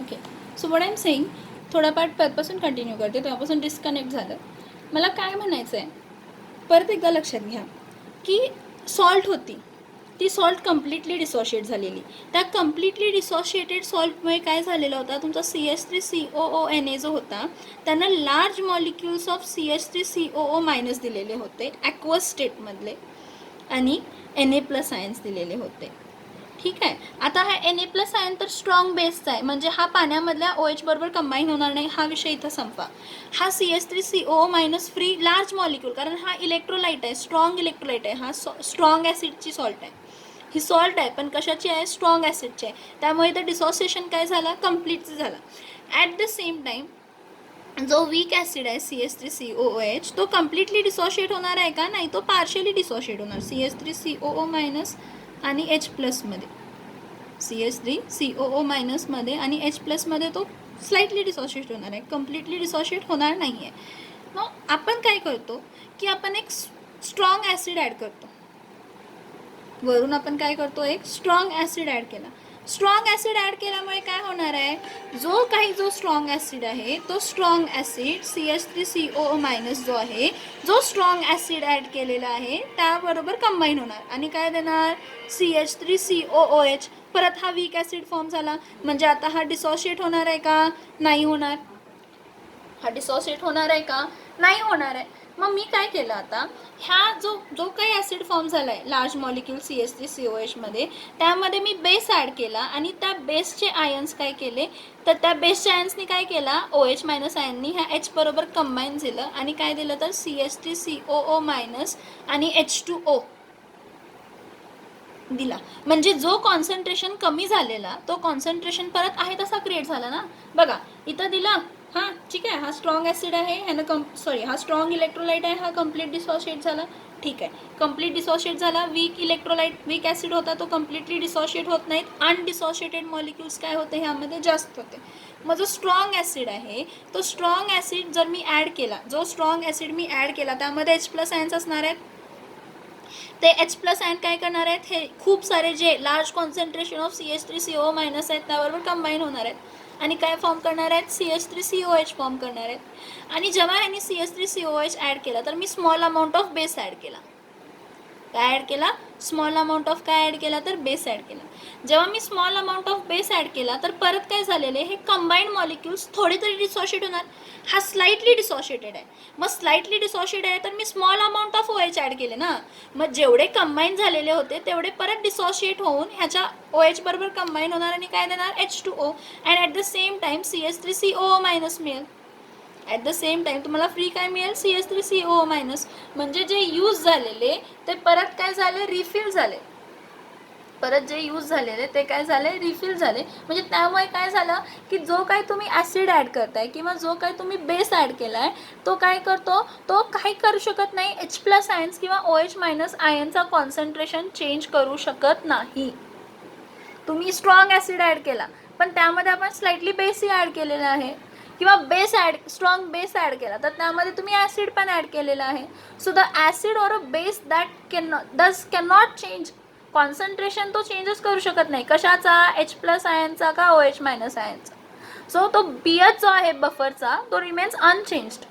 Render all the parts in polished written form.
Okay, so what I am saying, थोडा part परपासून continue करते, तेव्हापासून डिस्कनेक्ट झालं. मला काय म्हणायचं आहे, परत एकदा लक्षात घ्या की सॉल्ट होती, ती सॉल्ट कम्प्लिटली डिसोशिएट झालेली. त्या कम्प्लिटली डिसोशिएटेड सॉल्टमुळे काय झालेलं होता, तुमचा CH3COONA जो होता त्यांना large molecules of CH3COO minus दिलेले होते ॲक्वस स्टेटमधले, आणि Na+ आयन्स दिलेले होते. ठीक आहे. आता हा Na+ आयन तर स्ट्रॉंग बेसचा आहे, म्हणजे हा पाण्यामधल्या OH बरोबर कंबाईन होणार नाही, हा विषय इथं संपा. हा CH3COO- फ्री लार्ज मॉलिक्यूल, कारण हा इलेक्ट्रोलाइट आहे, स्ट्रॉंग इलेक्ट्रोलाइट आहे, हा स्ट्रॉंग ॲसिडची सॉल्ट आहे. ही सॉल्ट आहे पण कशाची आहे, स्ट्रॉंग ॲसिडची आहे. त्यामुळे इथं डिसोसिएशन काय झाला, कम्प्लीट झाला. ॲट द सेम टाईम जो वीक ॲसिड आहे CH3COOH तो कम्प्लिटली डिसोशिएट होणार आहे का, नाही, तो पार्शियली डिसोशिएट होणार CH3COO- आणि H+ मध्ये, CH3COO- मध्ये आणि H+ मध्ये तो स्लाइटली डिसोशिएट होणार आहे, कम्प्लिटली डिसोशिएट होणार नाही आहे. मग आपण काय करतो की आपण एक स्ट्रॉंग ॲसिड ॲड करतो, वरून आपण काय करतो, एक स्ट्रॉंग ॲसिड ॲड केला. स्ट्रॉंग ॲसिड ॲड केल्यामुळे काय होणार आहे, जो स्ट्रॉंग ॲसिड आहे तो स्ट्रॉंग ॲसिड CH3COO- जो आहे, जो स्ट्रॉंग ॲसिड ॲड केलेला आहे त्याबरोबर कंबाईन होणार आणि काय देणार, CH3COOH. परत हा वीक ॲसिड फॉर्म झाला, म्हणजे आता हा डिसोशिएट होणार आहे का, नाही होणार. हा डिसोशिएट होणार आहे का, नाही होणार आहे. मग मी काय केलं, आता ह्या जो काही ॲसिड फॉर्म झाला आहे लार्ज मॉलिक्यूल CH3COH मध्ये, त्यामध्ये मी बेस ॲड केला आणि त्या बेसचे आयन्स काय केले, तर त्या बेसच्या आयन्सनी काय केला, OH- आयननी ह्या H बरोबर कंबाईन झालं आणि काय दिलं तर CH3COO- आणि H2O दिला. म्हणजे जो कॉन्सन्ट्रेशन कमी झालेला तो कॉन्सन्ट्रेशन परत आहे तसा क्रिएट झाला ना. बघा इथं दिला, हां ठीक आहे, हा स्ट्रॉंग ॲसिड आहे, ह्यानं हा स्ट्रॉंग इलेक्ट्रोलाइट आहे, हा कम्प्लीट डिसोशिएट झाला. ठीक आहे, कम्प्लीट डिसोशिएट झाला. वीक इलेक्ट्रोलाइट, वीक ॲसिड होता तो कम्प्लिटली डिसोशिएट होत नाहीत, अनडिसोशिएटेड मॉलिक्युल्स काय होते ह्यामध्ये, जास्त होते. मग जो स्ट्रॉंग ॲसिड आहे तो स्ट्रॉंग ॲसिड जर मी ॲड केला, जो स्ट्रॉंग ॲसिड मी ॲड केला त्यामध्ये H+ आयन्स असणार आहेत. ते H+ आयन काय करणार आहेत, हे खूप सारे जे लार्ज कॉन्सन्ट्रेशन ऑफ CH3COO- आहेत त्याबरोबर कंबाईन होणार आहेत आणि काय फॉर्म करणार आहेत, CH3COH फॉर्म करणार आहेत. आणि जेव्हा ह्यांनी CH3COH ॲड केला तर मी small amount of base add केला. काय ॲड केला, स्मॉल अमाऊंट ऑफ काय ॲड केला, तर बेस ॲड केला. जेव्हा मी small amount of base add केला तर परत काय झालेले, हे कंबाईंड मॉलिक्युल्स थोडे तरी डिसोशिएट होणार. हा स्लाइटली डिसोशिएटेड आहे, मग स्लाइटली डिसोशिएट आहे तर मी small amount of OH add केले ना. मग जेवढे कंबाईन झालेले होते तेवढे परत डिसोशिएट होऊन ह्याच्या OH बरोबर कंबाईन होणार आणि काय देणार, H2O. And at the same time CH3COO- मिळेल. ॲट द सेम टाईम तुम्हाला फ्री काय मिळेल, CH3COO-. म्हणजे जे यूज झालेले ते परत काय झाले, रिफिल झाले. परत जे यूज झालेले ते काय झाले, रिफिल झाले. म्हणजे त्यामुळे काय झालं की जो काय तुम्ही ॲसिड ॲड करताय किंवा जो काय तुम्ही बेस ॲड केला आहे तो काय करतो, तो काही करू शकत नाही, H+ आयन्स किंवा OH- आयनचा कॉन्सन्ट्रेशन चेंज करू शकत नाही. तुम्ही स्ट्रॉंग ॲसिड ॲड केला पण त्यामध्ये आपण स्लाइटली बेसही ॲड केलेला आहे, किंवा स्ट्रॉंग बेस ॲड केला तर त्यामध्ये तुम्ही ॲसिड पण ॲड केलेला आहे. So the acid or a base that can not change, concentration तो चेंजच करू शकत नाही. कशाचा, H+ आयनचा का OH- आयनचा. सो तो pH जो आहे बफरचा तो रिमेन्स अनचेंज्ड.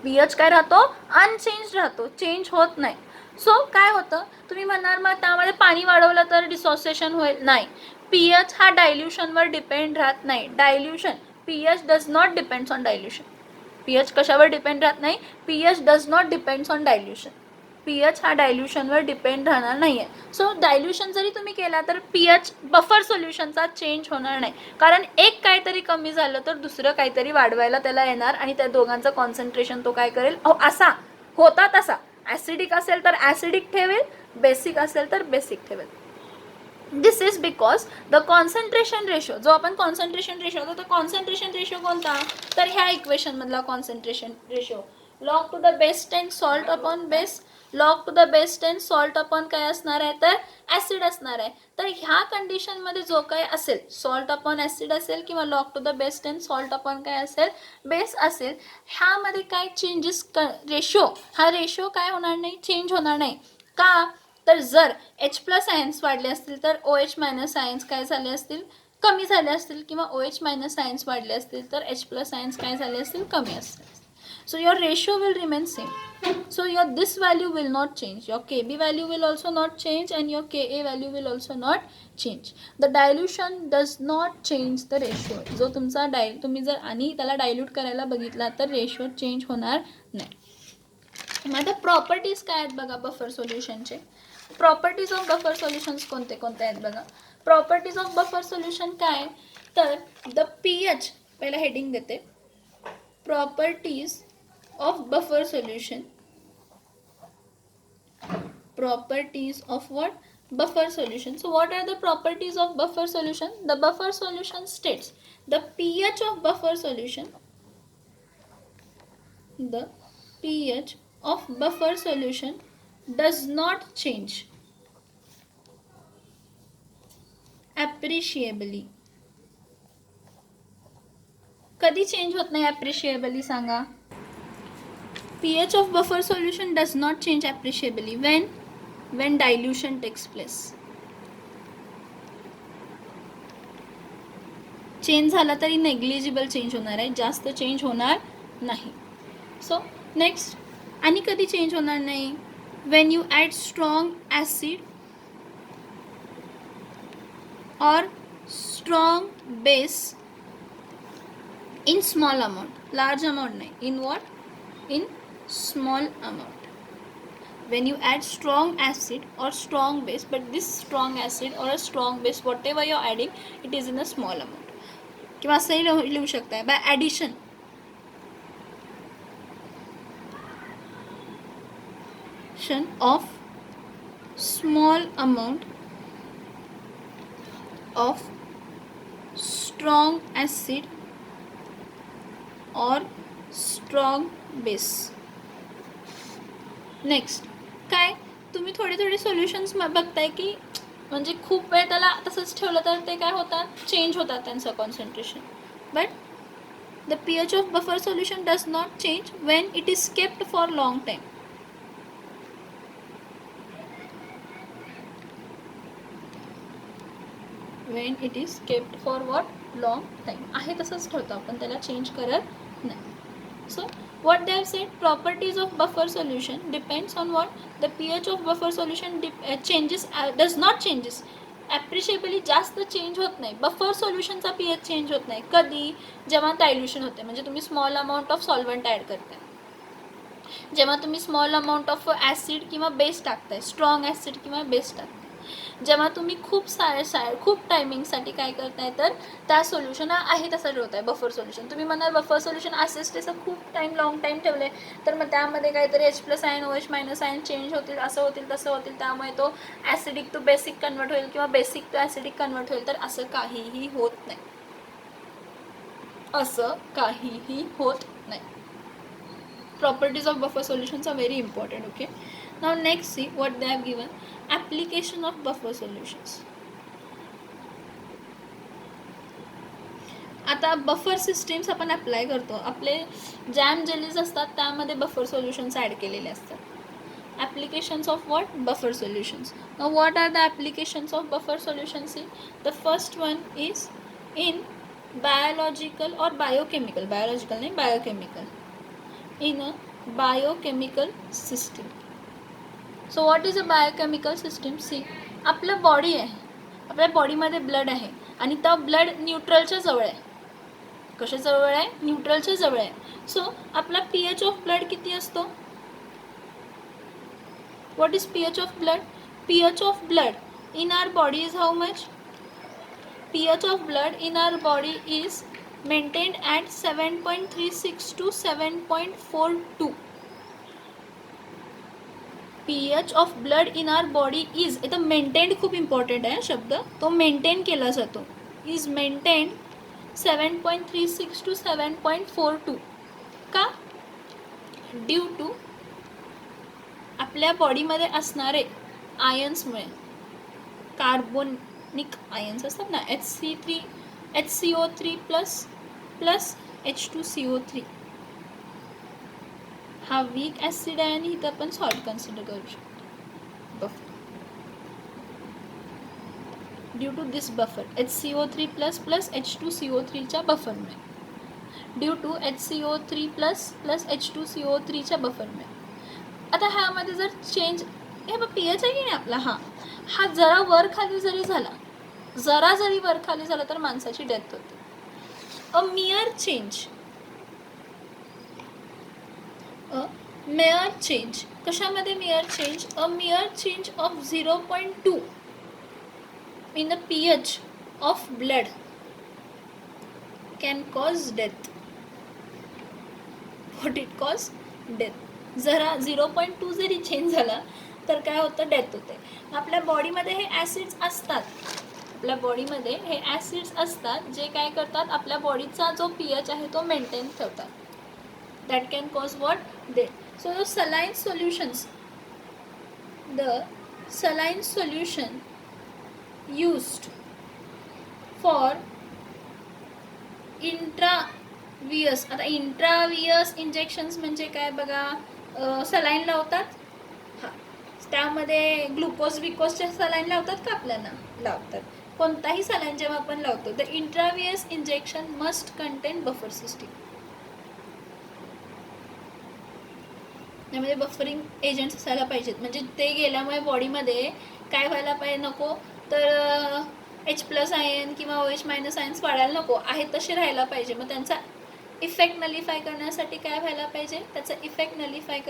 pH काय राहतो, अनचेंज राहतो, चेंज होत नाही. सो काय होतं, तुम्ही म्हणणार मग त्यामध्ये पाणी वाढवलं तर डिसोसिएशन होईल, नाही. pH हा डायल्युशनवर डिपेंड राहत नाही. pH does not depends on dilution. pH कशावर डिपेंड राहत नाही, pH does not depends on dilution. pH हा डायल्युशनवर डिपेंड राहणार नाही आहे. सो डायल्युशन जरी तुम्ही केला तर pH बफर सोल्युशनचा चेंज होणार नाही, कारण एक काहीतरी कमी झालं तर दुसरं काहीतरी वाढवायला त्याला येणार आणि त्या दोघांचं कॉन्सन्ट्रेशन तो काय करेल, असा होता तसा. ॲसिडिक असेल तर ॲसिडिक ठेवेल, बेसिक असेल तर बेसिक ठेवेल. This is because the concentration ratio, जो आपण कॉन्सन्ट्रेशन रेशो होतो तो कॉन्सन्ट्रेशन रेशो कोणता, तर ह्या इक्वेशनमधला concentration ratio, log to the base 10 salt upon base, log to the base 10 salt upon काय असणार आहे, तर ॲसिड असणार आहे. तर ह्या कंडिशनमध्ये जो काय असेल, सॉल्ट अपॉन ॲसिड असेल किंवा log to the base 10 salt upon काय असेल, बेस असेल, ह्यामध्ये काय चेंजेस, रेशो, हा रेशो काय होणार नाही, चेंज होणार नाही. का, तर जर H+ आयन्स वाढले असतील तर OH- आयन्स काय झाले असतील, कमी झाले असतील किंवा OH मायनस सायन्स वाढले असतील तर H प्लस सायन्स काय झाले असतील, कमी असतील. So your ratio will remain same. So your this value will not change. Your Kb value will also not change and your Ka value will also not change. The dilution does not change the ratio. जो तुमचा तुम्ही जर आणि त्याला dilute करायला बघितला तर ratio change होणार नाही. मग आता प्रॉपर्टीज काय आहेत बघा बफर सोल्युशनचे. प्रॉपर्टीज ऑफ बफर सोल्युशन्स कोणते कोणते आहेत बघा. प्रॉपर्टीज ऑफ बफर सोल्युशन काय, तर द pH, पहिला हेडिंग देते, properties of buffer solution. Properties of what? Buffer solution. So what are the properties of buffer solution? The buffer solution states the pH of buffer solution, the pH of buffer solution does not change appreciably. कधी change होत नाही appreciably सांगा. pH of buffer solution does not change appreciably when dilution takes place. Change झाला तरी negligible change होणार आहे, जास्त change होणार नाही. सो नेक्स्ट, आणि कधी चेंज होणार नाही, when you add strong acid or strong base in small amount, large amount नाही, in what? In small amount. When you add strong acid or strong base, but this strong acid or a strong base, whatever you are adding, it is in a small amount. किंवा असंही लिहू शकता by addition of small amount of strong acid or strong base. Next काय, तुम्ही थोडे थोडे solutions बघताय की म्हणजे खूप वेळ त्याला तसंच ठेवलं तर ते काय होतात, चेंज होतात त्यांचं concentration. But the pH of buffer solution does not change Wien it is kept for long time. Wien it is kept for what, long time आहे तसंच ठेवतो आपण, त्याला चेंज करत नाही. So what they have said, properties of buffer solution depends on what, the pH of buffer solution changes does not changes appreciably. जास्त change होत नाही बफर सोल्युशनचा pH चेंज होत नाही कधी, जेव्हा डायल्युशन होते, म्हणजे तुम्ही small amount of solvent add करताय, जेव्हा तुम्ही स्मॉल अमाऊंट ऑफ ॲसिड किंवा बेस टाकताय, स्ट्रॉंग ॲसिड किंवा बेस टाकताय, जेव्हा तुम्ही खूप टायमिंगसाठी काय करताय तर त्या सोल्युशन आहे तसं ठेवताय बफर सोल्युशन. तुम्ही म्हणाल बफर सोल्युशन असेच त्याचं खूप टाईम लॉंग टाईम ठेवले तर मग त्यामध्ये काहीतरी H plus ion OH minus ion change होतील, असं होतील तसं होतील, त्यामुळे तो ॲसिडिक टू बेसिक कन्वर्ट होईल किंवा बेसिक टू ॲसिडिक कन्वर्ट होईल. तर असं काहीही होत नाही, असं काहीही होत नाही. Properties of buffer solutions are very important. Okay, now next see what they have given, application of buffer solutions. आता बफर सिस्टीम्स आपण अप्लाय करतो, आपले जॅम जेलीज असतात त्यामध्ये बफर सोल्युशन्स ॲड केलेले असतात. Applications of what, buffer solutions. Now what are the applications of buffer solutions? See, the first one is in biological or biochemical, biological नाही biochemical, in a biochemical system. So what is a biochemical system? See, आपलं body आहे, आपल्या बॉडीमध्ये blood आहे आणि त्या blood न्यूट्रलच्या जवळ आहे. कशा जवळ आहे? न्यूट्रलच्या जवळ आहे. सो आपला pH ऑफ ब्लड किती असतो? What is pH of blood? pH of blood in our body is how much? pH of blood in our body is maintained at 7.36 to 7.42. pH of blood in our body is, इथं maintained खूप important आहे शब्द, तो maintain केला जातो, is maintained 7.36 to 7.42. का? Due to आपल्या बॉडीमध्ये असणारे आयन्समुळे, कार्बोनिक आयन्स असतात ना, HCO3 प्लस H2CO3 हा वीक ॲसिड आहे आणि इथं आपण सॉल्ट कन्सिडर करू शकतो. Due to this buffer HCO3 plus plus H2CO3च्या बफरमुळे, due to HCO3 plus plus H2CO3च्या बफरमुळे. आता ह्यामध्ये जर चेंज, हे बघ पी एच आहे की नाही आपला, हा जरा वर खाली जरी झाला, जरा जरी वर खाली झाला तर माणसाची डेथ होते. अ मियर चेंज कशामध्ये मियर change, a मियर change of 0.2 in the pH of blood can cause death. What it cause? Death. जरा 0.2 जरी चेंज झाला तर काय होतं, डेथ होते. आपल्या बॉडीमध्ये हे ॲसिड्स असतात, आपल्या बॉडीमध्ये हे ॲसिड्स असतात जे काय करतात, आपल्या बॉडीचा जो pH आहे तो मेंटेन ठेवतात. That can cause what, death. So the saline solution used for इंट्रावियस. आता इंट्रावियस इंजेक्शन्स म्हणजे काय बघा, सलाईन लावतात, हां त्यामध्ये ग्लुकोजचे सलाईन लावतात का, आपल्याला लावतात. कोणताही सलाईन जेव्हा आपण लावतो, the intravenous injection must contain buffer system. त्यामध्ये बफरिंग एजंट्स असायला पाहिजेत, म्हणजे ते गेल्यामुळे बॉडीमध्ये काय व्हायला पाहिजे, नको तर H+ आयन किंवा OH- आयन्स वाढायला नको, आहे तसे राहायला पाहिजे. मग त्यांचा इफेक्ट नलिफाय करण्यासाठी काय व्हायला पाहिजे, त्याचा इफेक्ट नलिफाय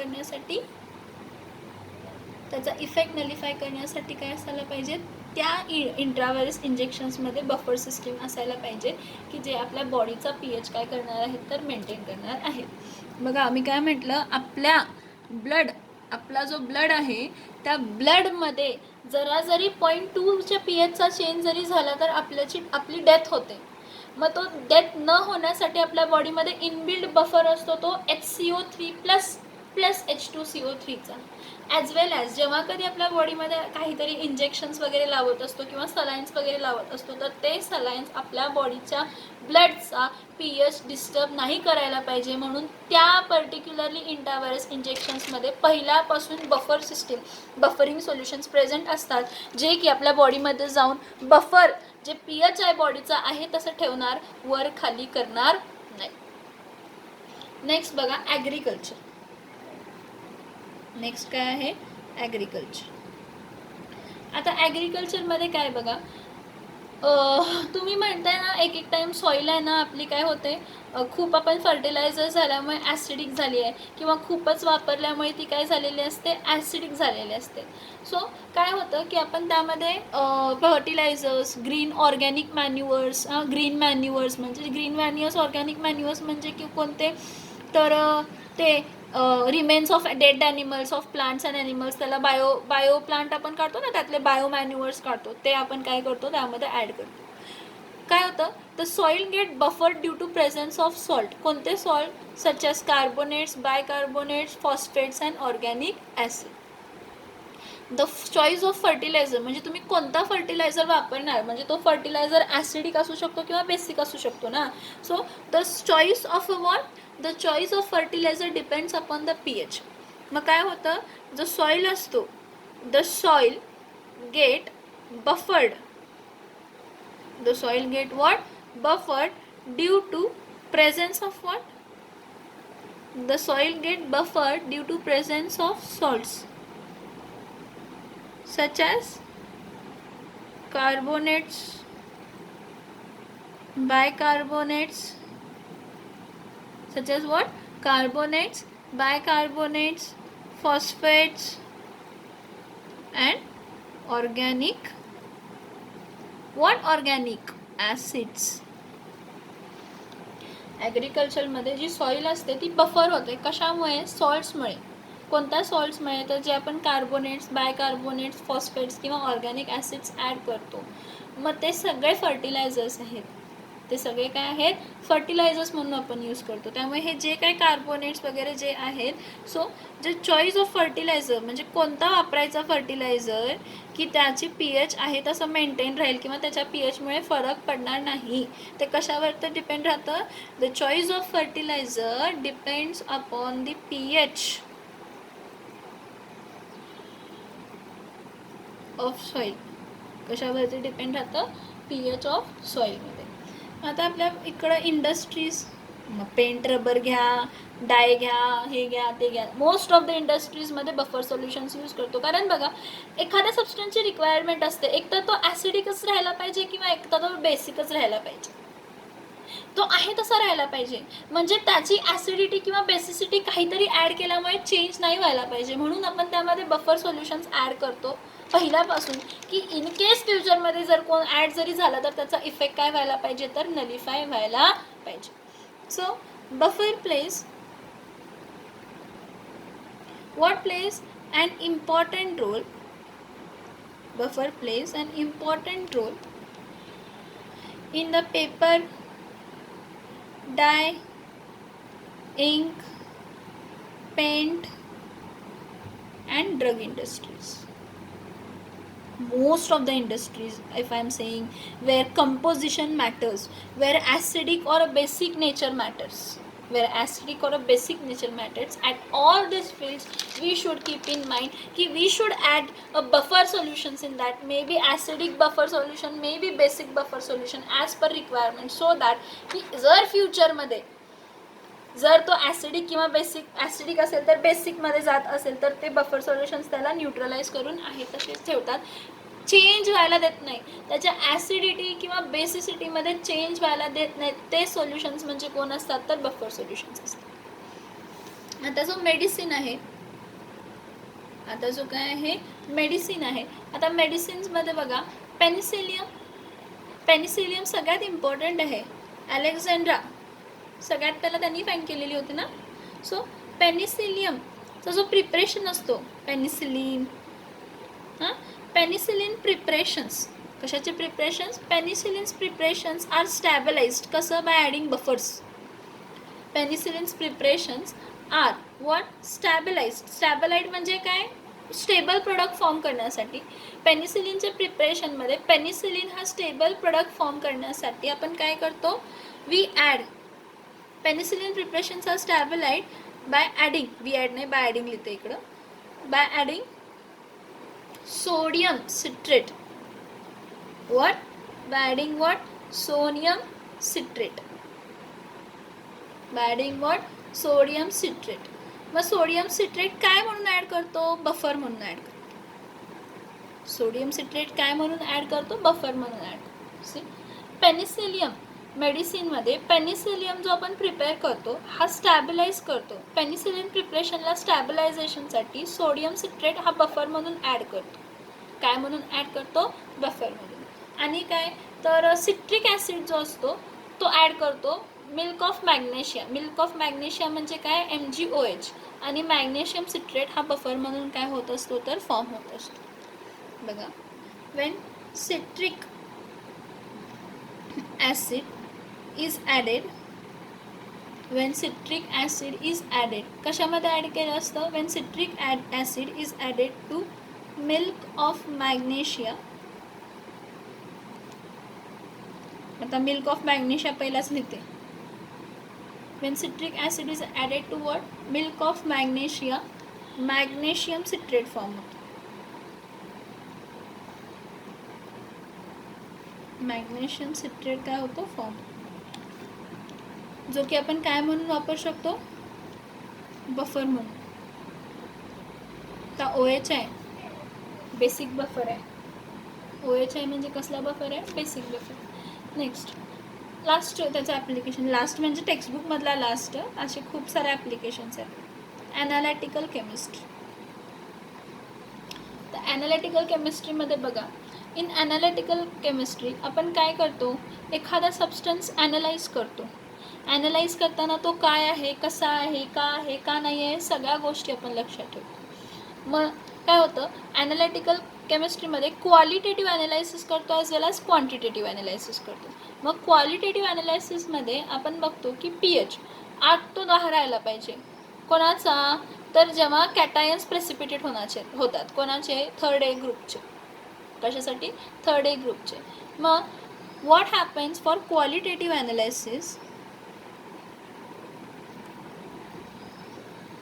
करण्यासाठी काय असायला पाहिजे, त्या इंट्राव्हायरस इंजेक्शन्समध्ये बफर सिस्टीम असायला पाहिजे की जे आपल्या बॉडीचा pH काय करणार आहेत, तर मेंटेन करणार आहेत. बघा आम्ही काय म्हटलं, आपला जो ब्लड आहे त्या ब्लडमध्ये जरा जरी 0.2च्या pHचा चेंज जरी झाला तर आपली डेथ होते. मग तो डेथ न होण्यासाठी आपल्या बॉडीमध्ये इनबिल्ड बफर असतो, तो HCO3 प्लस प्लस H2CO3चा. ॲज वेल ॲज जेव्हा कधी आपल्या बॉडीमध्ये काहीतरी इंजेक्शन्स वगैरे लावत असतो किंवा सलाईन्स वगैरे लावत असतो, तर ते सलाईन्स आपल्या बॉडीच्या ब्लडचा pH डिस्टर्ब नाही करायला पाहिजे, म्हणून त्या पर्टिक्युलरली इंट्राव्हायरस इंजेक्शन्समध्ये पहिल्यापासून बफरिंग सोल्युशन्स प्रेझेंट असतात, जे की आपल्या बॉडीमध्ये जाऊन बफर जे pH आहे बॉडीचा आहे तसं ठेवणार, वर खाली करणार नाही. नेक्स्ट बघा ॲग्रिकल्चर. नेक्स्ट काय आहे, ॲग्रिकल्चर. आता ॲग्रिकल्चरमध्ये काय बघा, तुम्ही म्हणताय ना एक टाईम सॉईल आहे ना आपली काय होते, खूप आपण फर्टिलायझर झाल्यामुळे ॲसिडिक झाली आहे किंवा खूपच वापरल्यामुळे ती काय झालेली असते, ॲसिडिक झालेली असते. सो काय होतं की आपण त्यामध्ये fertilizers, green organic manures, organic manures म्हणजे की कोणते, तर ते remains of dead animals, of plants and animals, त्याला बायो प्लांट आपण काढतो ना, त्यातले बायो मॅन्युअर्स काढतो, ते आपण काय करतो त्यामध्ये ॲड करतो. काय होतं, the soil get buffered due to presence of salt. कोणते salt, such as carbonates, bicarbonates, phosphates and organic acid. The choice of fertiliser म्हणजे तुम्ही कोणता फर्टिलायझर वापरणार, म्हणजे तो फर्टिलायझर ॲसिडिक असू शकतो किंवा बेसिक असू शकतो ना. So the choice of the choice of fertiliser depends upon the pH. मग काय होतं, जो सॉईल असतो, the soil get buffered, buffered due to presence of what, the soil get buffered due to presence of salts such as carbonates, bicarbonates, such as what, carbonates, bicarbonates, phosphates and organic acids. ॲग्रिकल्चरमध्ये जी soil असते ती buffer होते, कशामुळे, सॉल्ट्समुळे. कोणत्या सॉल्ट्समुळे, तर जे आपण कार्बोनेट्स, बायकार्बोनेट्स, फॉस्फेट्स किंवा ऑर्गॅनिक ॲसिड्स ॲड करतो. मग ते सगळे फर्टिलायझर्स आहेत, ते सगळे काय आहेत, फर्टिलायझर्स म्हणून आपण यूज करतो. त्यामुळे हे जे काही कार्बोनेट्स वगैरे जे आहेत, सो जे चॉईस ऑफ फर्टिलायझर म्हणजे कोणता वापरायचा फर्टिलायझर की त्याची pH आहे तसं मेंटेन राहील किंवा त्याच्या pHमुळे फरक पडणार नाही, ते कशावर तर डिपेंड राहतं. The choice of fertiliser depends upon the pH of soil. कशावरती डिपेंड राहतं, pH ऑफ सॉईलमध्ये. आता आपल्या इकडं इंडस्ट्रीज, मग पेंट रबर घ्या, डाय घ्या, हे घ्या ते घ्या, मोस्ट ऑफ द इंडस्ट्रीजमध्ये बफर सोल्युशन्स यूज करतो. कारण बघा, एखाद्या सबस्टन्सची रिक्वायरमेंट असते, एक तर तो ॲसिडिकच राहायला पाहिजे किंवा एक तर तो बेसिकच राहायला पाहिजे. तो आहे तसा राहायला पाहिजे, म्हणजे त्याची ॲसिडिटी किंवा बेसिसिटी काहीतरी ॲड केल्यामुळे चेंज नाही व्हायला पाहिजे. म्हणून आपण त्यामध्ये बफर सोल्युशन्स ॲड करतो पहिल्यापासून, की इन केस फ्युचरमध्ये जर कोण ॲड जरी झाला तर त्याचा इफेक्ट काय व्हायला पाहिजे, तर नलिफाय व्हायला पाहिजे. So buffer place what plays an important role, buffer plays an important role in the paper, dye, ink, paint and drug industries. Most of the industries, if I am saying, where composition matters, where acidic or a basic nature matters, at all these fields we should keep in mind कि we should add a buffer solutions in that, maybe acidic buffer solution, maybe basic buffer solution as per requirement, so that की जर फ्युचरमध्ये जर तो acidic किंवा acidic असेल तर बेसिकमध्ये जात असेल तर ते बफर सोल्युशन्स त्याला न्यूट्रलाइज करून आहे तसेच ठेवतात, चेंज व्हायला देत नाही. त्याच्या ॲसिडिटी किंवा बेसिसिटीमध्ये चेंज व्हायला देत नाहीत ते सोल्युशन्स म्हणजे कोण असतात, तर बफर सोल्युशन्स असतात. आता जो मेडिसिन आहे, आता जो काय आहे मेडिसिन आहे, आता मेडिसिन्समध्ये बघा, पेनिसिलियम सगळ्यात इम्पॉर्टंट आहे. अलेक्झांड्रा सगळ्यात पहिला त्यांनी फाईंड केलेली होती ना. सो पेनिसिलियमचा जो प्रिपरेशन असतो, पेनिसिलिन प्रिपरेशन्स, कशाचे preparations, penicillins preparations are stabilised, कसं, by adding buffers. Penicillins preparations are what, stabilised म्हणजे काय, स्टेबल प्रोडक्ट फॉर्म करण्यासाठी. पेनिसिलिनच्या प्रिपरेशनमध्ये पेनिसिलिन हा स्टेबल प्रोडक्ट फॉर्म करण्यासाठी आपण काय करतो, we add penicillin preparations are stabilised by adding, by adding लिहिते इकडं, by adding sodium citrate. What? By adding what? Sodium citrate. By adding what? Sodium citrate. मग सोडियम सिट्रेट काय म्हणून ॲड करतो, बफर म्हणून ॲड करतो. सोडियम सिट्रेट काय म्हणून ॲड करतो, बफर म्हणून ॲड करतो. पेनिसिलियम मेडिसिनमध्ये पेनिसिलियम जो आपण प्रिपेअर करतो हा स्टॅबिलाइज करतो. पेनिसिलिन प्रिपरेशनला स्टॅबिलायझेशनसाठी सोडियम सिट्रेट हा बफर म्हणून ॲड करतो. काय म्हणून ॲड करतो, बफर म्हणून. आणि काय तर सिट्रिक ॲसिड जो असतो तो ॲड करतो मिल्क ऑफ मॅग्नेशिया म्हणजे काय, MgOH. आणि मॅग्नेशियम सिट्रेट हा बफर म्हणून काय होत असतो, तर फॉर्म होत असतो. बघा, Wien citric acid is added, when citric acid is added, कशामध्ये ॲड केलं असतं, when citric acid is added to milk of magnesia. आता मिल्क ऑफ मॅग्नेशिया पहिलाच लिहिते. when citric acid is added to what, milk of magnesia, magnesium citrate form होतो. Magnesium citrate काय होतो, form, जो की आपण काय म्हणून वापरू शकतो, बफर म्हणून. तर OH आहे, बेसिक बफर आहे. OH आहे म्हणजे कसला बफर आहे, बेसिक बफर. नेक्स्ट लास्ट त्याचं ॲप्लिकेशन, लास्ट म्हणजे टेक्स्टबुकमधला लास्ट, असे खूप सारे ॲप्लिकेशन्स आहेत. Analytical chemistry. तर ॲनालिटिकल केमिस्ट्रीमध्ये बघा, इन ॲनालिटिकल केमिस्ट्री आपण काय करतो, एखादा सबस्टन्स ॲनालाइज करतो. ॲनालाइज करताना तो काय आहे, कसा आहे, का नाही आहे, सगळ्या गोष्टी आपण लक्षात ठेवतो. मग काय होतं, ॲनालिटिकल केमिस्ट्रीमध्ये क्वालिटेटिव्ह ॲनालायसिस करतो ॲज वेल ॲज क्वांटिटेटिव्ह ॲनालायसिस करतो. मग क्वालिटेटिव्ह ॲनालायसिसमध्ये आपण बघतो की pH 8 to 10 राहायला पाहिजे. कोणाचा, तर जेव्हा कॅटायन्स प्रेसिपिटेट होतात, कोणाचे, थर्ड ए ग्रुपचे. कशासाठी, थर्ड ए ग्रुपचे. मग what happens for qualitative analysis,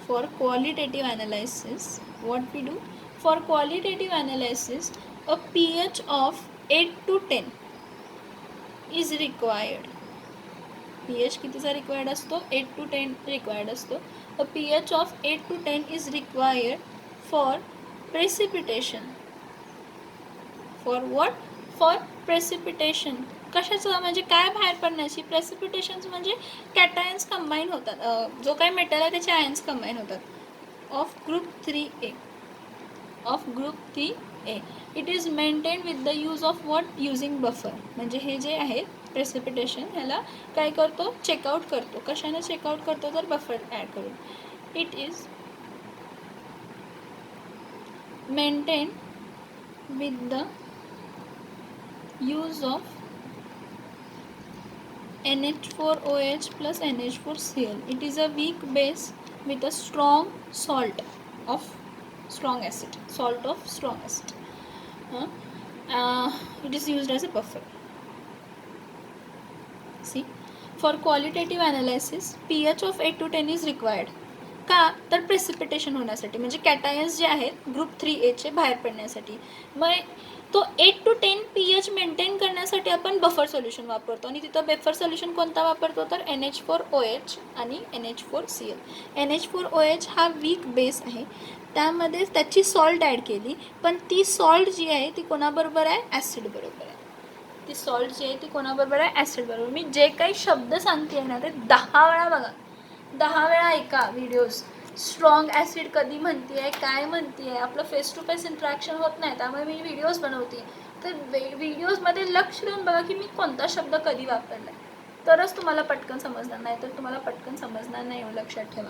for qualitative analysis, what we do, for qualitative analysis, a pH of 8 to 10 is required. pH कितीचा रिक्वायर्ड असतो? 8 to 10 रिक्वायर्ड असतो. The pH of 8 to 10 is required for precipitation. For what? For precipitation. कशाचं म्हणजे काय बाहेर पडण्याची? प्रेसिपिटेशन्स म्हणजे कॅटायन्स combine होतात, जो काही मेटल आहे त्याचे आयन्स कंबाईन होतात. Of group 3A. Of group 3A. It is maintain with the use of what? Using buffer. म्हणजे हे जे आहे प्रेसिपिटेशन ह्याला काय करतो? चेकआउट करतो. कशाने चेकआउट करतो? तर बफर ॲड करून. It is maintain with the use of NH4OH plus NH4Cl. It is a weak base with a strong salt of strong acid. Salt of strong acid. It is used as a buffer. See, for qualitative analysis, pH of 8 to 10 is required. का? तर precipitation होण्यासाठी, म्हणजे कॅटायन्स जे आहेत group 3A बाहेर पडण्यासाठी. मग तो 8 to 10 pH मेंटेन करण्यासाठी आपण बफर सोल्युशन वापरतो. आणि तिथं बफर सोल्युशन कोणता वापरतो? तर NH4OH आणि NH4Cl. NH4OH हा वीक बेस आहे, त्यामध्ये त्याची सॉल्ट ॲड केली, पण ती सॉल्ट जी आहे ती कोणाबरोबर आहे? ॲसिड बरोबर आहे. ती सॉल्ट जी आहे ती कोणाबरोबर आहे? ॲसिड बरोबर. मी जे काही शब्द सांगते ना ते 10 वेळा बघा, 10 वेळा ऐका व्हिडिओज. स्ट्रॉंग ॲसिड कधी म्हणते आहे, काय म्हणते आहे. आपलं फेस टू फेस इंट्रॅक्शन होत नाही, त्यामुळे मी व्हिडिओज बनवते. तर व्हिडिओजमध्ये लक्ष देऊन बघा की मी कोणता शब्द कधी वापरला आहे, तरच तुम्हाला पटकन समजणार, नाही तर तुम्हाला पटकन समजणार नाही, लक्षात ठेवा.